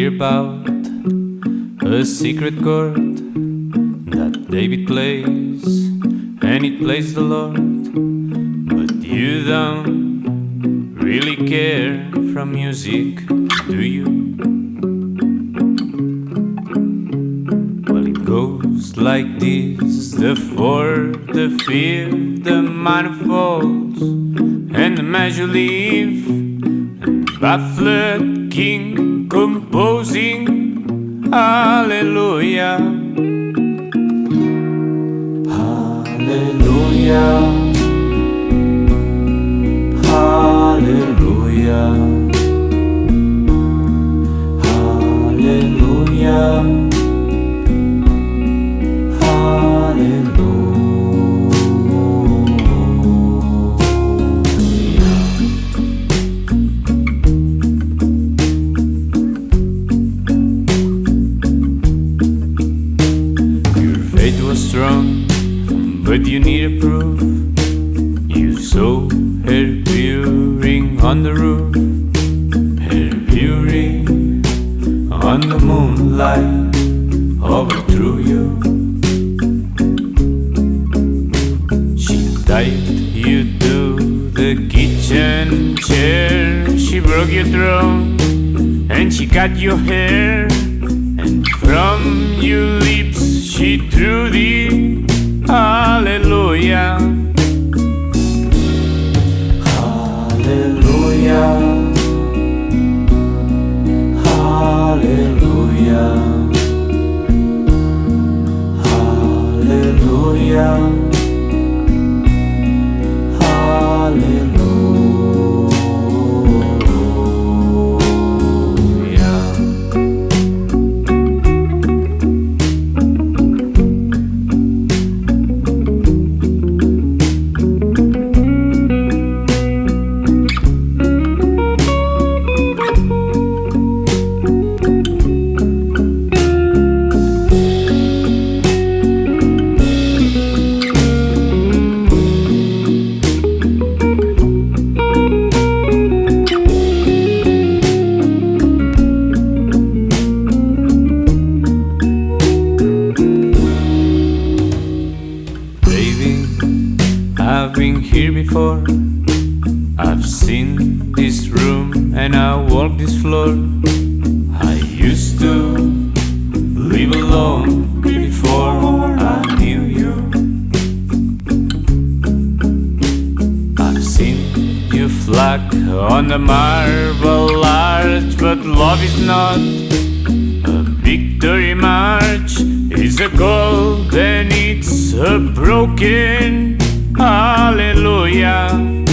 hear about a secret chord that David plays, and it plays the Lord, but you don't really care for music, do you? Well, it goes like this: the fourth, the fifth, the minor falls, and the major leaf, and baffled king composing hallelujah, hallelujah, hallelujah, hallelujah. Strong, but you need a proof. You saw her peering on the roof, her beauty on the moonlight overthrew you. She tied you to the kitchen chair, she broke your throne, and she cut your hair, and from your lips she threw the hallelujah, hallelujah, hallelujah, hallelujah, hallelujah. I've been here before, I've seen this room and I walked this floor. I used to live alone before I knew you. I've seen you flag on the marble arch, but love is not a victory march. It's a gold and it's a broken hallelujah.